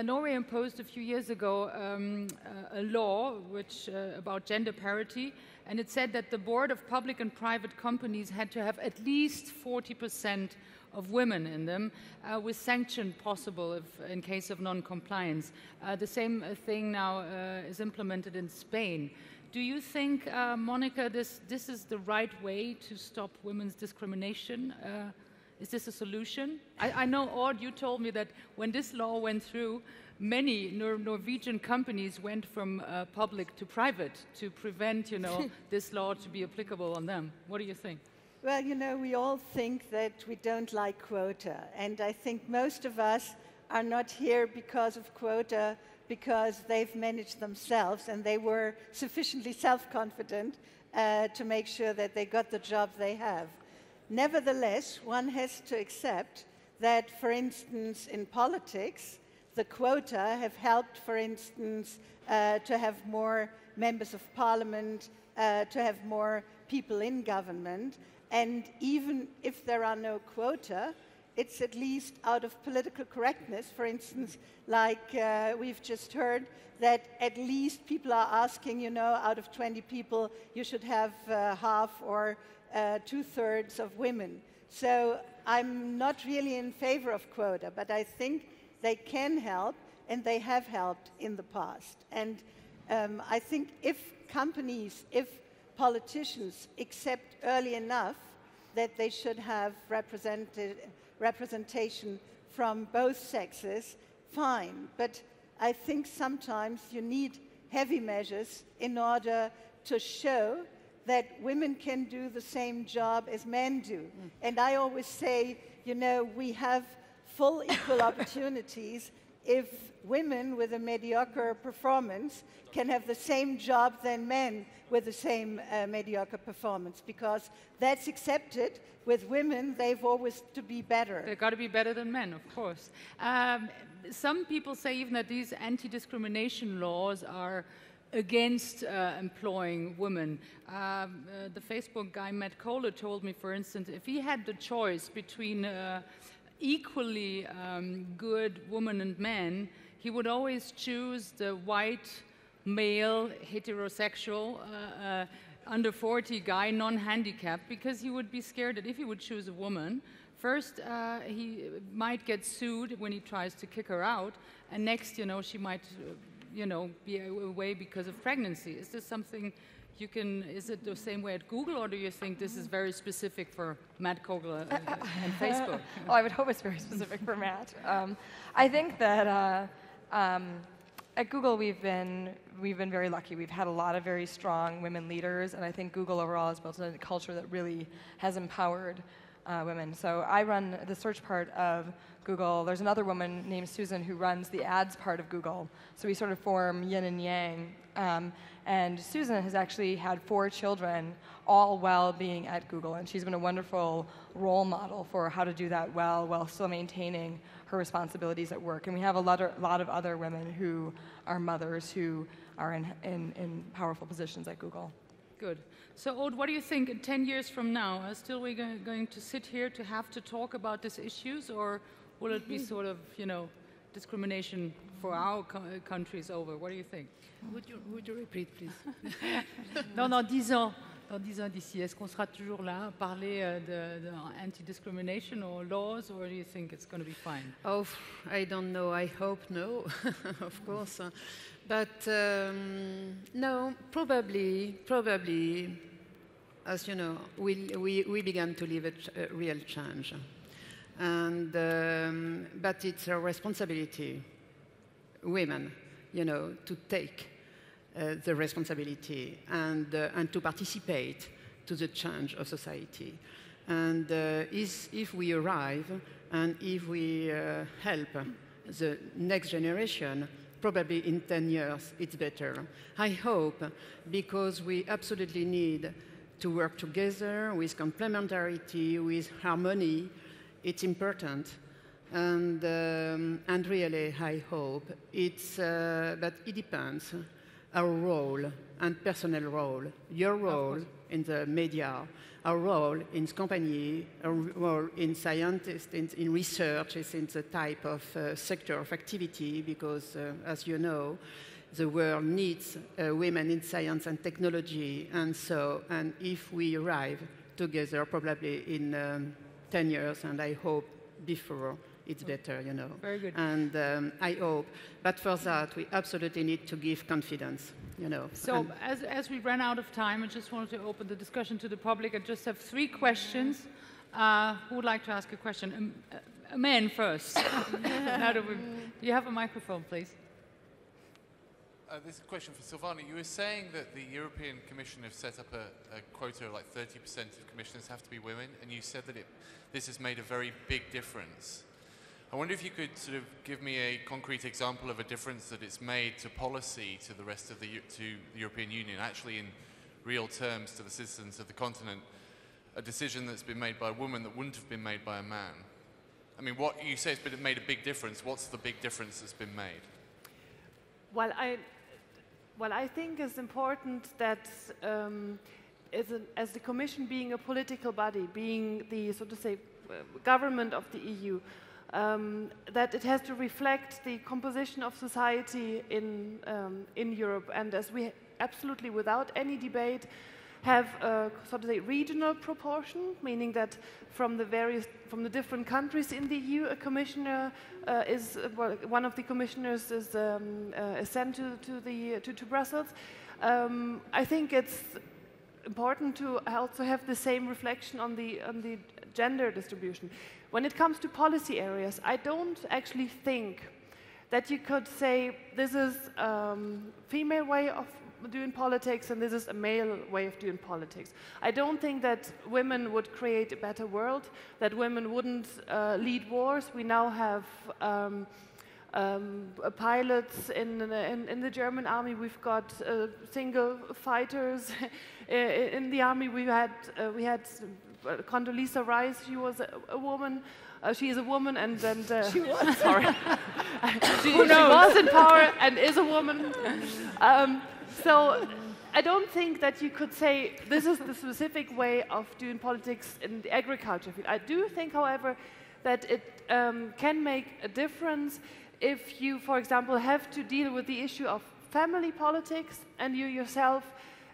Norway imposed a few years ago a law about gender parity, and it said that the board of public and private companies had to have at least 40% of women in them, with sanction possible in case of non-compliance. The same thing now is implemented in Spain. Do you think, Monica, this is the right way to stop women's discrimination? Is this a solution? I know, Aud, you told me that when this law went through, many Norwegian companies went from public to private to prevent, this law to be applicable on them. What do you think? Well, we all think that we don't like quota, and I think most of us are not here because of quota, because they've managed themselves and they were sufficiently self-confident to make sure that they got the job they have. Nevertheless, one has to accept that, for instance, in politics, the quota have helped, for instance, to have more members of parliament, to have more people in government. And even if there are no quota, it's at least out of political correctness. For instance, like we've just heard, that at least people are asking, you know, out of 20 people, you should have half or 2/3 of women. So I'm not really in favor of quota, but I think they can help, and they have helped in the past. And I think if companies, if politicians accept early enough that they should have representation from both sexes, fine. But I think sometimes you need heavy measures in order to show that women can do the same job as men do. And I always say, you know, we have full equal opportunities if women with a mediocre performance can have the same job than men with the same mediocre performance, because that's accepted. With women, they've always to be better. They've got to be better than men, of course. Some people say even that these anti-discrimination laws are against employing women. The Facebook guy, Matt Kohler, told me, for instance, if he had the choice between equally good women and men, he would always choose the white, male, heterosexual, under 40 guy, non-handicapped, because he would be scared that if he would choose a woman, first he might get sued when he tries to kick her out, and next, you know, she might, you know, be away because of pregnancy. Is this something you can, is it the same way at Google, or do you think this is very specific for Matt Kogler and Facebook? Well, I would hope it's very specific for Matt. I think that at Google we've been very lucky. We've had a lot of very strong women leaders, and I think Google overall has built a culture that really has empowered women. So I run the search part of Google. There's another woman named Susan who runs the ads part of Google. So we sort of form yin and yang. And Susan has actually had 4 children, all while being at Google, and she's been a wonderful role model for how to do that well while still maintaining her responsibilities at work. And we have a lot of other women who are mothers who are in powerful positions at Google. Good. So, Aude, what do you think 10 years from now? Are still we going to sit here to have to talk about these issues, or will it be sort of, you know, discrimination for our countries over? What do you think? Would you repeat, please? Dans 10 ans, d'ici, est-ce qu'on sera toujours là à parler de anti-discrimination or laws, or do you think it's going to be fine? Oh, I don't know. I hope no, of course. But no, probably, as you know, we began to live a real change. And, but it's a responsibility, women, you know, to take the responsibility and to participate to the change of society. And if we arrive and if we help the next generation, probably in 10 years it's better. I hope, because we absolutely need to work together with complementarity, with harmony. It's important. And really, I hope it's, but it depends. Our role and personal role, your role in the media, our role in company, our role in scientists, in research, is in the type of sector of activity, because, as you know, the world needs women in science and technology, and so, and if we arrive together, probably in 10 years, and I hope before, it's better, you know. Very good. And I hope, but for that, we absolutely need to give confidence, you know. So as we ran out of time, I just wanted to open the discussion to the public. I just have 3 questions. Who would like to ask a question? A man first. Do you have a microphone, please? This is a question for Silvana. You were saying that the European Commission have set up a quota of like 30% of commissioners have to be women, and you said that this has made a very big difference. I wonder if you could sort of give me a concrete example of a difference that it's made to policy to the rest of the European Union, actually in real terms to the citizens of the continent, a decision that's been made by a woman that wouldn't have been made by a man. I mean, what you say it's made a big difference. What's the big difference that's been made? Well, I think it's important that as the Commission being a political body, being the, so to say, government of the EU, that it has to reflect the composition of society in Europe. And as we absolutely, without any debate, have a sort of a regional proportion, meaning that from the different countries in the EU, a commissioner one of the commissioners is sent to Brussels. I think it's important to also have the same reflection on the gender distribution. When it comes to policy areas, I don't actually think that you could say this is a female way of doing politics and this is a male way of doing politics. I don't think that women would create a better world, that women wouldn't lead wars. We now have pilots in the German army. We've got single fighters in the army. We had Condoleezza Rice. She was a woman. She is a woman, and she was. Sorry, she was in power and is a woman. So I don't think that you could say this is the specific way of doing politics in the agriculture field. I do think, however, that it can make a difference if you, for example, have to deal with the issue of family politics and you yourself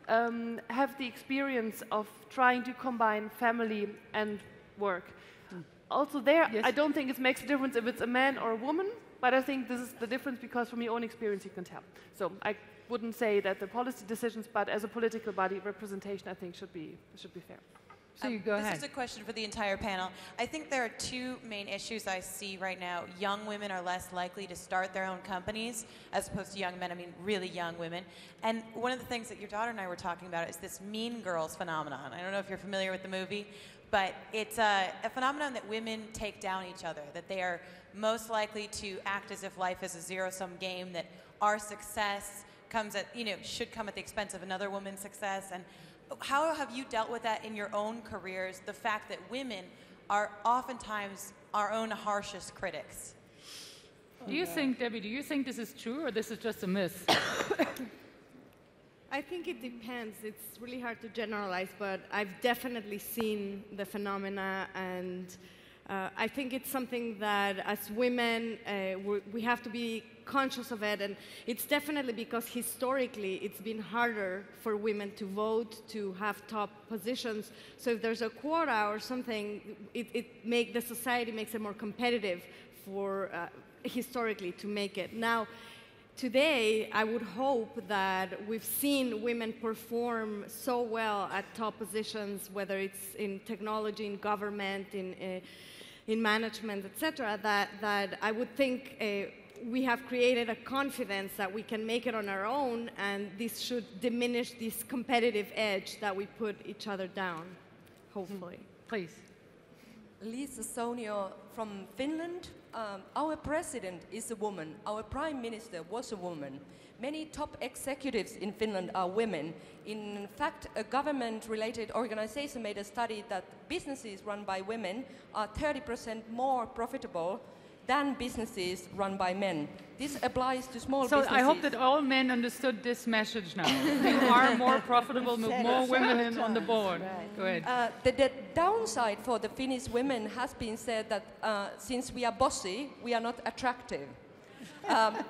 have the experience of trying to combine family and work. Also there, yes. I don't think it makes a difference if it's a man or a woman, but I think this is the difference because from your own experience you can tell. So I wouldn't say that the policy decisions, but as a political body, representation I think should be fair. So you go ahead. This is a question for the entire panel. I think there are two main issues I see right now. Young women are less likely to start their own companies as opposed to young men. I mean, really young women. And one of the things that your daughter and I were talking about is this Mean Girls phenomenon. I don't know if you're familiar with the movie, but it's a phenomenon that women take down each other, that they are most likely to act as if life is a zero-sum game, that our success should come at the expense of another woman's success. And how have you dealt with that in your own careers, the fact that women are oftentimes our own harshest critics? Do you think, Debbie, this is true or this is just a myth? I think it depends. It's really hard to generalize, but I've definitely seen the phenomena, and I think it's something that as women we have to be conscious of it, and it's definitely because historically it's been harder for women to vote, to have top positions. So if there's a quota or something, the society makes it more competitive for historically to make it. Now, today, I would hope that we've seen women perform so well at top positions, whether it's in technology, in government, in management, etc., that I would think we have created a confidence that we can make it on our own, and this should diminish this competitive edge that we put each other down, hopefully. Please. Lisa Sonio from Finland. Our president is a woman. Our prime minister was a woman. Many top executives in Finland are women. In fact, a government-related organization made a study that businesses run by women are 30% more profitable than businesses run by men. This applies to small businesses. So I hope that all men understood this message now. You are more profitable, with more women on the board. Right. Go ahead. The downside for the Finnish women has been said that since we are bossy, we are not attractive.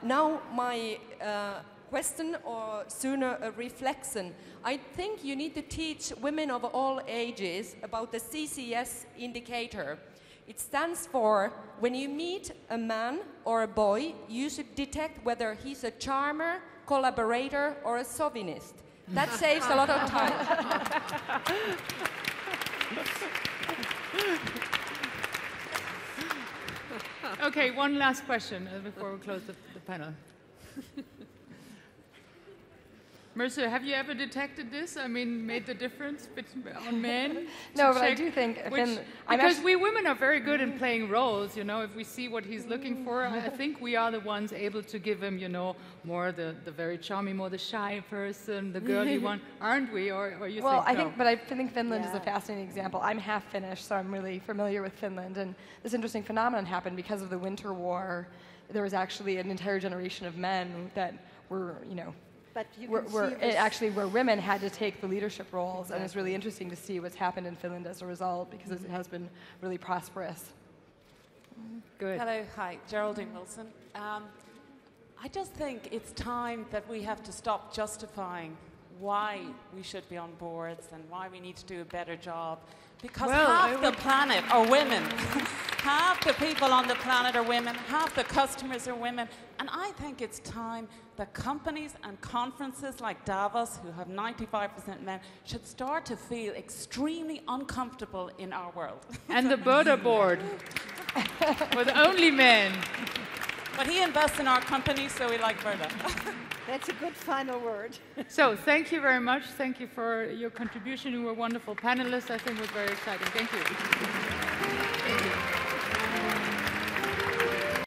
Now my question, or sooner a reflection, I think you need to teach women of all ages about the CCS indicator. It stands for, when you meet a man or a boy, you should detect whether he's a charmer, collaborator, or a chauvinist. That saves a lot of time. Okay, one last question before we close the panel. Mercer, have you ever detected this? I mean, made the difference on men? No, but I do think... because we women are very good in playing roles, you know. If we see what he's looking for, I think we are the ones able to give him, you know, more the very charming, more the shy person, the girly one, aren't we? Or you think no? I think Finland is a fascinating example. I'm half Finnish, so I'm really familiar with Finland. And this interesting phenomenon happened because of the Winter War. There was actually an entire generation of men that were, you know, But you can see this actually where women had to take the leadership roles, and it's really interesting to see what's happened in Finland as a result, because it has been really prosperous. Good. Hello, hi, Geraldine Wilson. I just think it's time that we have to stop justifying why we should be on boards and why we need to do a better job. Because half the planet are women. Half the people on the planet are women. Half the customers are women. And I think it's time that companies and conferences like Davos, who have 95% men, should start to feel extremely uncomfortable in our world. And the Burda board with only men. But he invests in our company, so we like Burda. That's a good final word. So thank you very much. Thank you for your contribution. You were wonderful panelists. I think it was very exciting. Thank you.